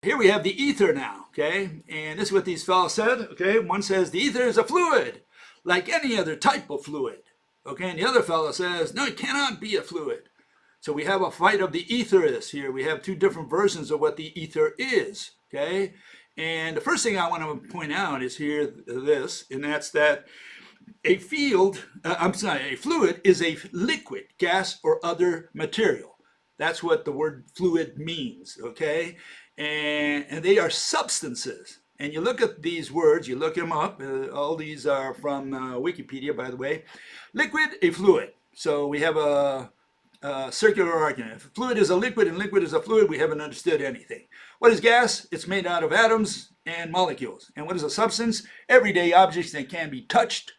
Here we have the ether now, okay? And this is what these fellows said, okay? One says the ether is a fluid, like any other type of fluid, okay? And the other fellow says, no, it cannot be a fluid. So we have a fight of the aetherists here. We have two different versions of what the ether is, okay? And the first thing I want to point out is here this, and that's that a fluid is a liquid, gas, or other material. That's what the word fluid means, okay? And they are substances. And you look at these words, you look them up. All these are from Wikipedia, by the way. Liquid, a fluid. So we have a circular argument. If a fluid is a liquid and liquid is a fluid, we haven't understood anything. What is gas? It's made out of atoms and molecules. And what is a substance? Everyday objects that can be touched,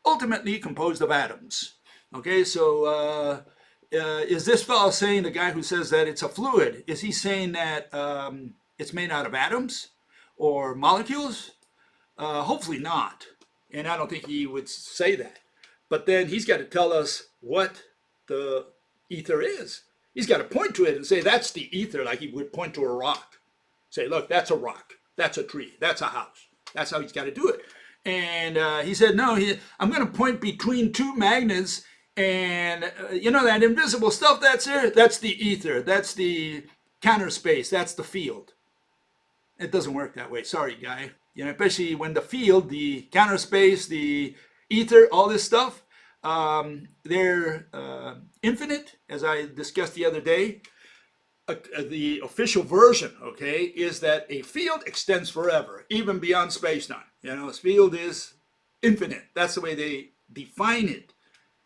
ultimately composed of atoms. Okay, so is this fellow saying, the guy who says that it's a fluid, is he saying that it's made out of atoms or molecules? Hopefully not. And I don't think he would say that. But then he's got to tell us what the ether is. He's got to point to it and say, that's the ether, like he would point to a rock. Say, look, that's a rock. That's a tree. That's a house. That's how he's got to do it. And he said, no, I'm going to point between two magnets. And you know that invisible stuff that's there? That's the ether. That's the counter space. That's the field. It doesn't work that way. Sorry, guy. You know, especially when the field, the counter space, the ether, all this stuff, they're infinite, as I discussed the other day. The official version, okay, is that a field extends forever, even beyond space-time. You know, a field is infinite. That's the way they define it.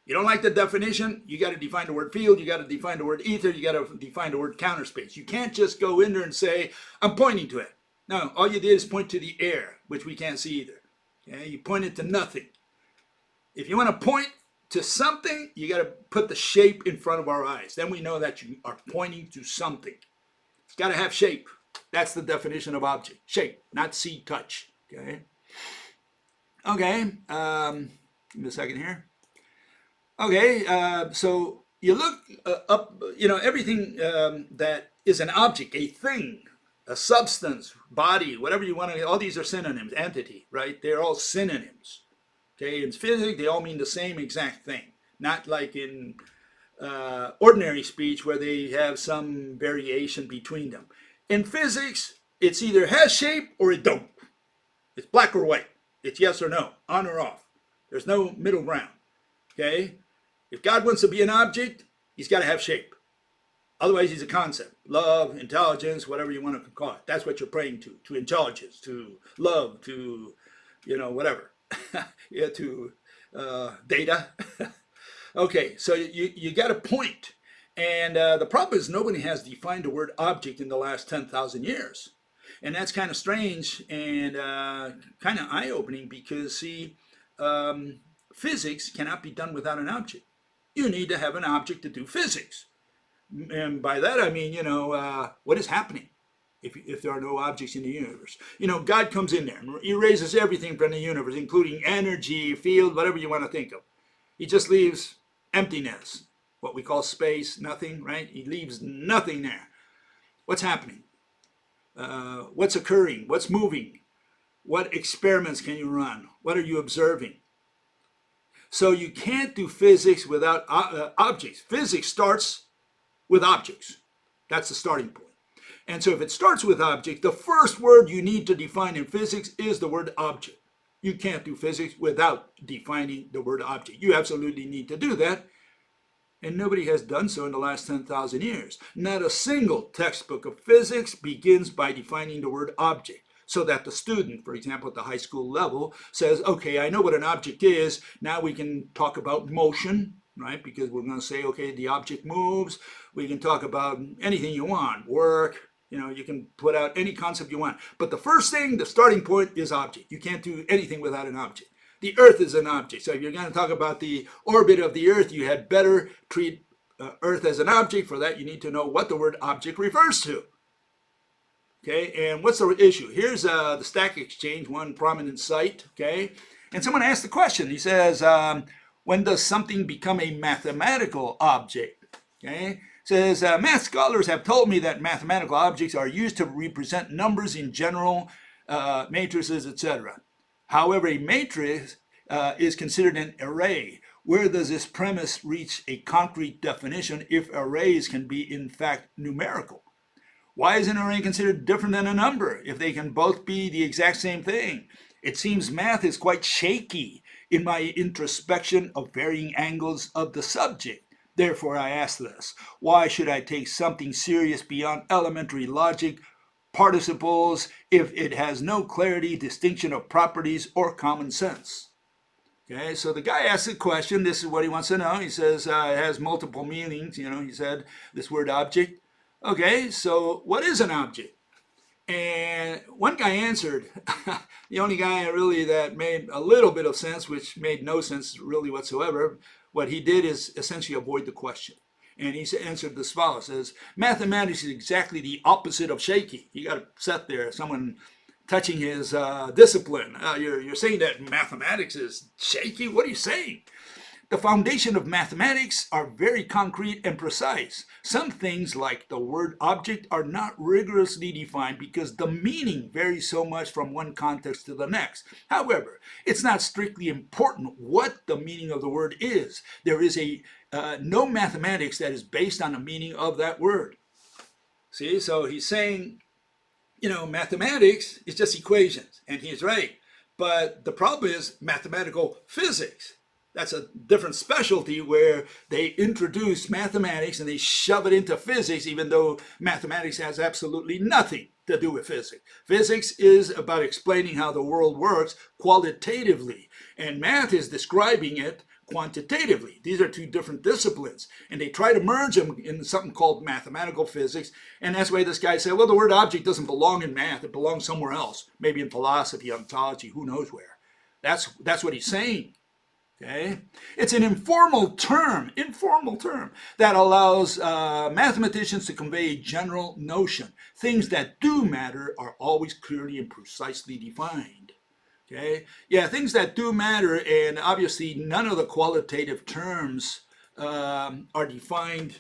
You don't like the definition, you got to define the word field, you got to define the word ether, you got to define the word counter space. You can't just go in there and say, I'm pointing to it. No, all you did is point to the air, which we can't see either. Okay? You pointed to nothing. If you want to point to something, you got to put the shape in front of our eyes. Then we know that you are pointing to something. It's got to have shape. That's the definition of object. Shape, not see, touch. Okay. Okay. Give me a second here. Okay. So you look up. You know, everything that is an object, a thing, a substance, body, whatever you want to. All these are synonyms. Entity, right? They're all synonyms. Okay, in physics, they all mean the same exact thing. Not like in ordinary speech where they have some variation between them. In physics, it's either has shape or it don't. It's black or white. It's yes or no, on or off. There's no middle ground. Okay? If God wants to be an object, he's got to have shape. Otherwise, he's a concept. Love, intelligence, whatever you want to call it. That's what you're praying to intelligence, to love, to, you know, whatever. Yeah, to data. Okay, so you got a point. And the problem is nobody has defined the word object in the last 10,000 years. And that's kind of strange and kind of eye-opening because, see, physics cannot be done without an object. You need to have an object to do physics. And by that I mean, you know, what is happening if there are no objects in the universe? You know, God comes in there and erases everything from the universe, including energy, field, whatever you want to think of. He just leaves emptiness, what we call space, nothing, right? He leaves nothing there. What's happening? What's occurring? What's moving? What experiments can you run? What are you observing? So you can't do physics without objects. Physics starts with objects. That's the starting point. And so if it starts with object, the first word you need to define in physics is the word object. You can't do physics without defining the word object. You absolutely need to do that. And nobody has done so in the last 10,000 years. Not a single textbook of physics begins by defining the word object. So that the student, for example, at the high school level, says, okay, I know what an object is. Now we can talk about motion, right? Because we're going to say, okay, the object moves. We can talk about anything you want, work. You know, you can put out any concept you want. But the first thing, the starting point is object. You can't do anything without an object. The Earth is an object. So if you're going to talk about the orbit of the Earth, you had better treat Earth as an object. For that, you need to know what the word object refers to. Okay, and what's the issue? Here's the Stack Exchange, one prominent site, okay? And someone asked the question. He says, when does something become a mathematical object? Okay, Says, math scholars have told me that mathematical objects are used to represent numbers in general, matrices, etc. However, a matrix is considered an array. Where does this premise reach a concrete definition if arrays can be in fact numerical? Why is an array considered different than a number if they can both be the exact same thing? It seems math is quite shaky in my introspection of varying angles of the subject. Therefore, I ask this: why should I take something serious beyond elementary logic, participles, if it has no clarity, distinction of properties, or common sense? Okay, so the guy asks a question. This is what he wants to know. He says it has multiple meanings. He said this word object. Okay, so what is an object? And one guy answered, the only guy really that made a little bit of sense, which made no sense really whatsoever. What he did is essentially avoid the question. And he answered as follows: says, mathematics is exactly the opposite of shaky. You got upset there, someone touching his discipline. You're saying that mathematics is shaky? What are you saying? The foundation of mathematics are very concrete and precise. Some things like the word object are not rigorously defined because the meaning varies so much from one context to the next. However, it's not strictly important what the meaning of the word is. There is no mathematics that is based on the meaning of that word. See, so he's saying, mathematics is just equations, and he's right. But the problem is mathematical physics. That's a different specialty where they introduce mathematics and they shove it into physics, even though mathematics has absolutely nothing to do with physics. Physics is about explaining how the world works qualitatively, and math is describing it quantitatively. These are two different disciplines, and they try to merge them in something called mathematical physics. And that's why this guy said, well, the word object doesn't belong in math. It belongs somewhere else, maybe in philosophy, ontology, who knows where. That's what he's saying. Okay, it's an informal term that allows mathematicians to convey a general notion. Things that do matter are always clearly and precisely defined. Okay, yeah, things that do matter, and obviously none of the qualitative terms are defined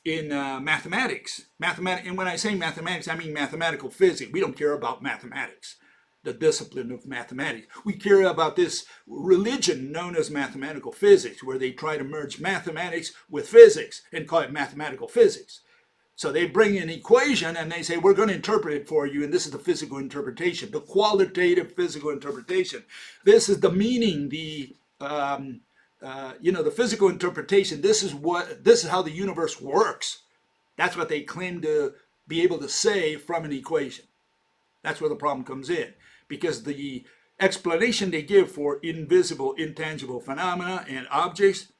in mathematics. And when I say mathematics, I mean mathematical physics. We don't care about mathematics, the discipline of mathematics. We care about this religion known as mathematical physics, where they try to merge mathematics with physics and call it mathematical physics. So they bring an equation and they say, we're going to interpret it for you, and this is the physical interpretation, the qualitative physical interpretation. This is the meaning, the physical interpretation. This is how the universe works. That's what they claim to be able to say from an equation. That's where the problem comes in, because the explanation they give for invisible, intangible phenomena and objects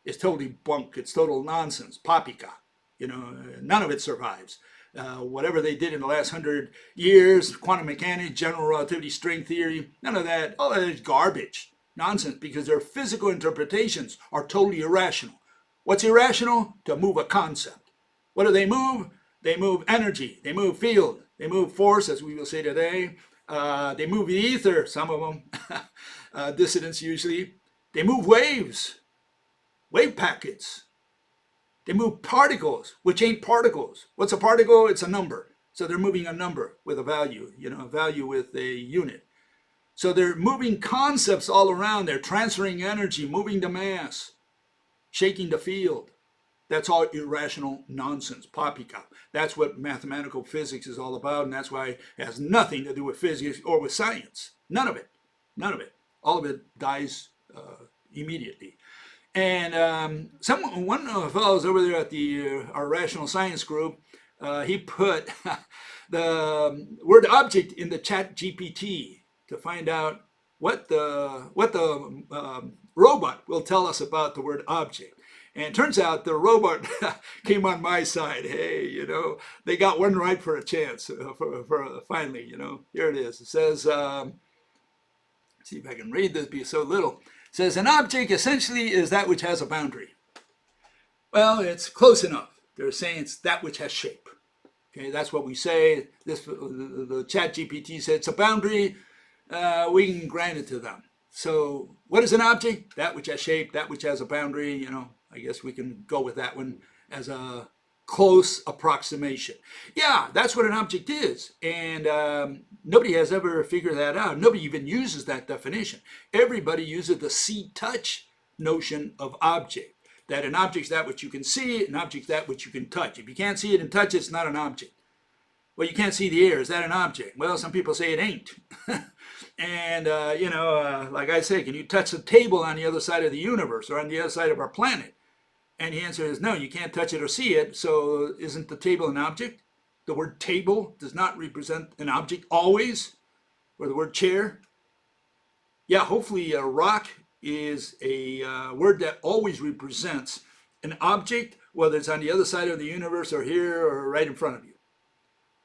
is totally bunk. It's total nonsense, poppycock. None of it survives. Whatever they did in the last 100 years, quantum mechanics, general relativity, string theory, none of that, all that is garbage, nonsense, because their physical interpretations are totally irrational. What's irrational? To move a concept. What do they move? They move energy, they move field, they move force, as we will say today. They move the ether, some of them, dissidents usually. They move waves, wave packets. They move particles, which ain't particles. What's a particle? It's a number. So they're moving a number with a value, a value with a unit. So they're moving concepts all around. They're transferring energy, moving the mass, shaking the field. That's all irrational nonsense, poppycock. That's what mathematical physics is all about, and that's why it has nothing to do with physics or with science. None of it. None of it. All of it dies immediately. And one of the fellows over there at our rational science group, he put the word object in the chat GPT to find out what the robot will tell us about the word object. And it turns out the robot came on my side. Hey, they got one right for a chance. For finally, here it is. It says, see if I can read this, be so little. It says, an object essentially is that which has a boundary. Well, it's close enough. They're saying it's that which has shape. Okay, that's what we say. The chat GPT said it's a boundary. We can grant it to them. So what is an object? That which has shape, that which has a boundary. I guess we can go with that one as a close approximation. Yeah, that's what an object is. And nobody has ever figured that out. Nobody even uses that definition. Everybody uses the see-touch notion of object. That an object is that which you can see, an object is that which you can touch. If you can't see it and touch it, it's not an object. Well, you can't see the air. Is that an object? Well, some people say it ain't. And, like I say, can you touch the table on the other side of the universe or on the other side of our planet? And the answer is no, you can't touch it or see it. So isn't the table an object? The word table does not represent an object always. Or the word chair. Yeah, hopefully rock is a word that always represents an object, whether it's on the other side of the universe or here or right in front of you.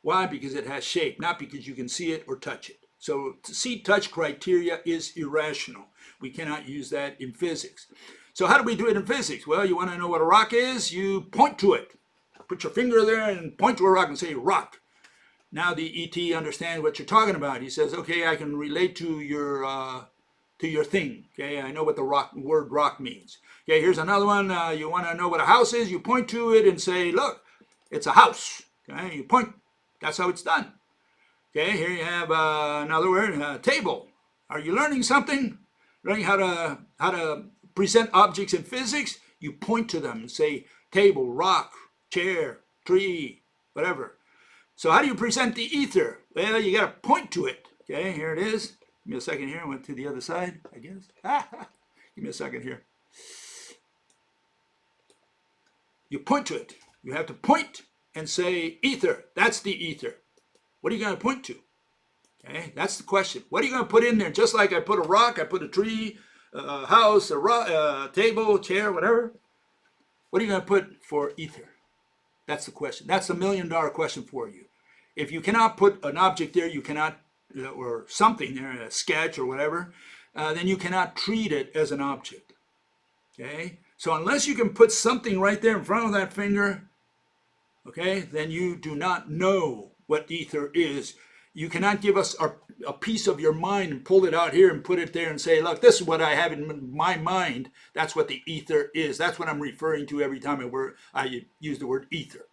Why? Because it has shape, not because you can see it or touch it. So see-touch criteria is irrational. We cannot use that in physics. So how do we do it in physics? Well, you want to know what a rock is? You point to it. Put your finger there and point to a rock and say rock. Now the ET understands what you're talking about. He says, okay, I can relate to your thing. Okay, I know what the word rock means. Okay, here's another one. You want to know what a house is? You point to it and say, look, it's a house. Okay, you point. That's how it's done. Okay, here you have another word, table. Are you learning something? Learning how to present objects in physics? You point to them and say table, rock, chair, tree, whatever. So how do you present the ether? Well, you got to point to it. Okay, here it is. Give me a second here. I went to the other side, I guess. Give me a second here. You point to it. You have to point and say ether. That's the ether. What are you going to point to? Okay, that's the question. What are you going to put in there? Just like I put a rock, I put a tree, a house, a table, chair, whatever. What are you going to put for ether? That's the question. That's the $1 million question for you. If you cannot put an object there, you cannot, or something there, a sketch or whatever, then you cannot treat it as an object. Okay? So unless you can put something right there in front of that finger, okay, then you do not know what ether is. You cannot give us a piece of your mind and pull it out here and put it there and say, look, this is what I have in my mind. That's what the ether is. That's what I'm referring to every time I use the word ether.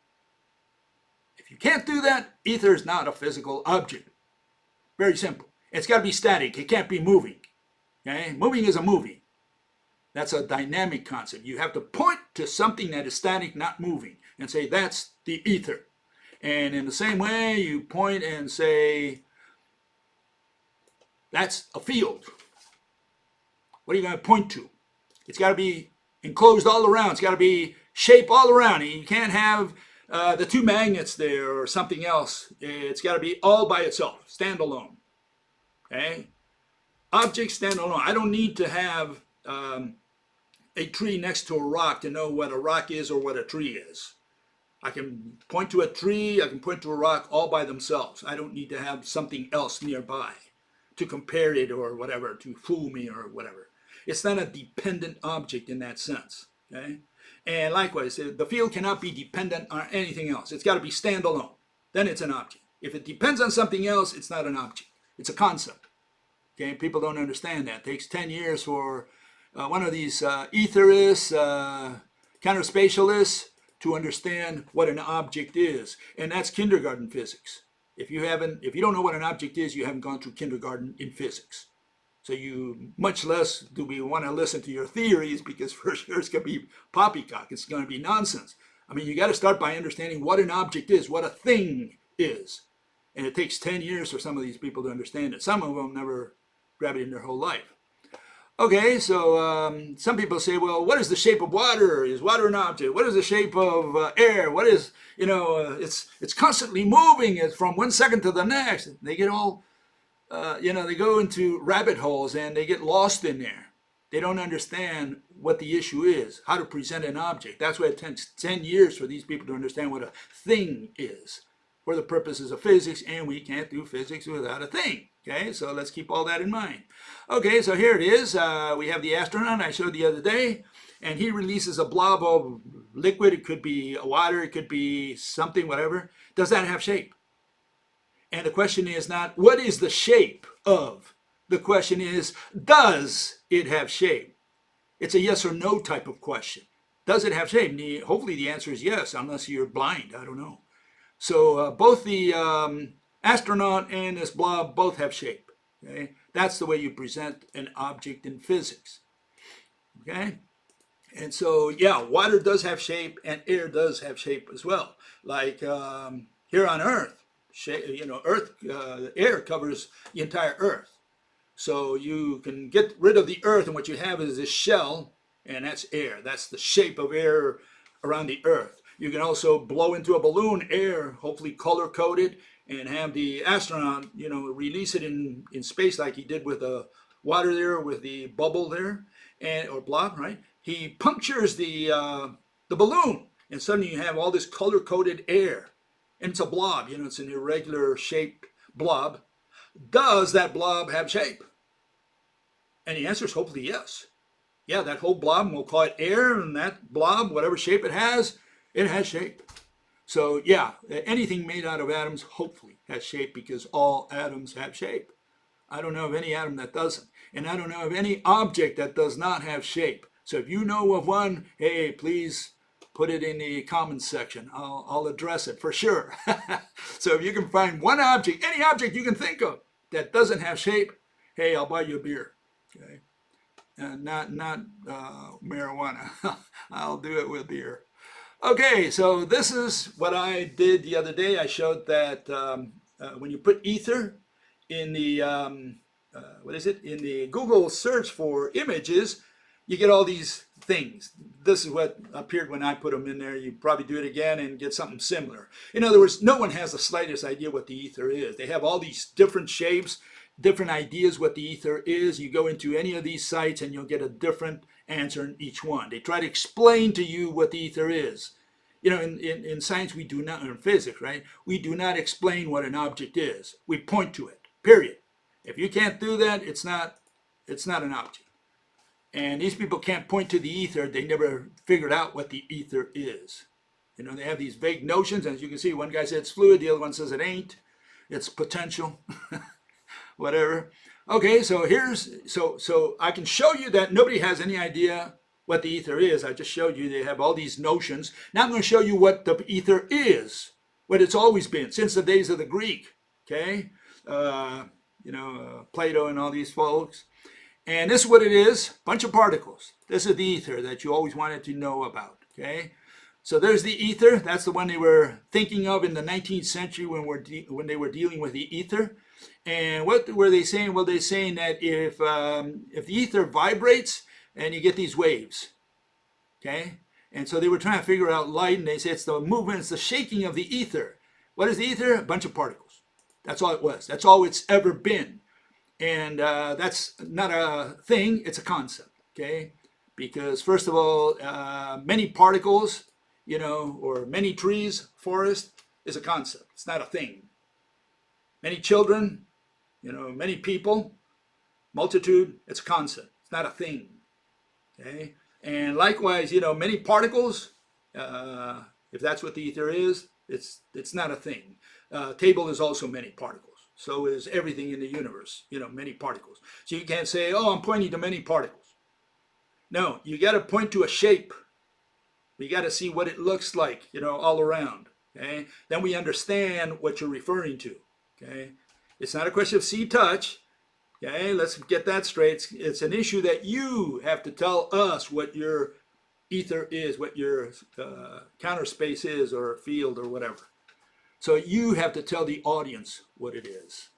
If you can't do that, ether is not a physical object. Very simple. It's got to be static. It can't be moving. Okay? Moving is a movie. That's a dynamic concept. You have to point to something that is static, not moving, and say that's the ether. And in the same way, you point and say, that's a field. What are you going to point to? It's got to be enclosed all around. It's got to be shape all around. You can't have the two magnets there or something else. It's got to be all by itself, stand alone. Okay? Objects stand alone. I don't need to have a tree next to a rock to know what a rock is or what a tree is. I can point to a tree, I can point to a rock all by themselves. I don't need to have something else nearby to compare it or whatever, to fool me or whatever. It's not a dependent object in that sense. Okay? And likewise, the field cannot be dependent on anything else. It's got to be standalone. Then it's an object. If it depends on something else, it's not an object. It's a concept. Okay? People don't understand that. It takes 10 years for one of these aetherists, counterspatialists, to understand what an object is, and that's kindergarten physics. If you don't know what an object is, you haven't gone through kindergarten in physics. So you, much less do we want to listen to your theories, because for sure it's going to be poppycock. It's going to be nonsense. I mean, you got to start by understanding what an object is, what a thing is, and it takes 10 years for some of these people to understand it. Some of them never grab it in their whole life. Okay, so some people say, well, what is the shape of water? Is water an object? What is the shape of air? What is, it's constantly moving. It's from one second to the next. They get all, they go into rabbit holes and they get lost in there. They don't understand what the issue is, how to present an object. That's why it takes 10 years for these people to understand what a thing is for the purposes of physics, and we can't do physics without a thing. Okay, so let's keep all that in mind. Okay, so here it is. We have the astronaut I showed the other day, and he releases a blob of liquid. It could be water, it could be something, whatever. Does that have shape? And the question is not, what is the shape of? The question is, does it have shape? It's a yes or no type of question. does it have shape? And hopefully the answer is yes, unless you're blind. I don't know. So both the astronaut and this blob both have shape. Okay? That's the way you present an object in physics. Okay? And so, yeah, water does have shape and air does have shape as well. Like here on Earth, Earth, air covers the entire Earth. So you can get rid of the Earth, and what you have is this shell, and that's air. That's the shape of air around the Earth. You can also blow into a balloon air, hopefully color-coded, and have the astronaut, release it in space like he did with the water there, with the bubble there, or blob, right? He punctures the balloon, and suddenly you have all this color-coded air, and it's a blob. It's an irregular shaped blob. Does that blob have shape? And the answer is hopefully yes. Yeah, that whole blob, we'll call it air, and that blob, whatever shape it has shape. So yeah, anything made out of atoms hopefully has shape, because all atoms have shape. I don't know of any atom that doesn't. And I don't know of any object that does not have shape. So if you know of one, hey, please put it in the comments section. I'll address it for sure. So if you can find one object, any object you can think of that doesn't have shape, hey, I'll buy you a beer. Okay, not marijuana. I'll do it with beer. Okay, so this is what I did the other day. I showed that when you put ether in the in the Google search for images, you get all these things. This is what appeared when I put them in there. You probably do it again and get something similar. In other words, no one has the slightest idea what the ether is. They have all these different shapes, different ideas what the ether is. You go into any of these sites and you'll get a different answer in each one. They try to explain to you what the ether is. In science we do not, in physics, right? We do not explain what an object is. We point to it, period. If you can't do that, it's not an object. And these people can't point to the ether. They never figured out what the ether is. They have these vague notions. As you can see, one guy said it's fluid. The other one says it ain't. It's potential. Whatever. Okay, so so I can show you that nobody has any idea what the ether is. I just showed you they have all these notions. Now I'm going to show you what the ether is, what it's always been since the days of the Greek. Okay, Plato and all these folks. And this is what it is, bunch of particles. This is the ether that you always wanted to know about, okay? So there's the ether. That's the one they were thinking of in the 19th century when they were dealing with the ether. And what were they saying? Well, they're saying that if the ether vibrates and you get these waves, okay? And so they were trying to figure out light, and they say it's the movement, it's the shaking of the ether. What is the ether? A bunch of particles. That's all it was. That's all it's ever been. And that's not a thing, it's a concept, okay? Because first of all, many particles, or many trees, forest, is a concept. It's not a thing. Many children, many people, multitude, it's a concept. It's not a thing, okay? And likewise, many particles, if that's what the ether is, it's not a thing. Table is also many particles. So is everything in the universe, many particles. So you can't say, oh, I'm pointing to many particles. No, you got to point to a shape. You got to see what it looks like, all around. Okay? Then we understand what you're referring to. Okay? It's not a question of see, touch. Okay? Let's get that straight. It's an issue that you have to tell us what your ether is, what your counter space is, or field, or whatever. So you have to tell the audience what it is.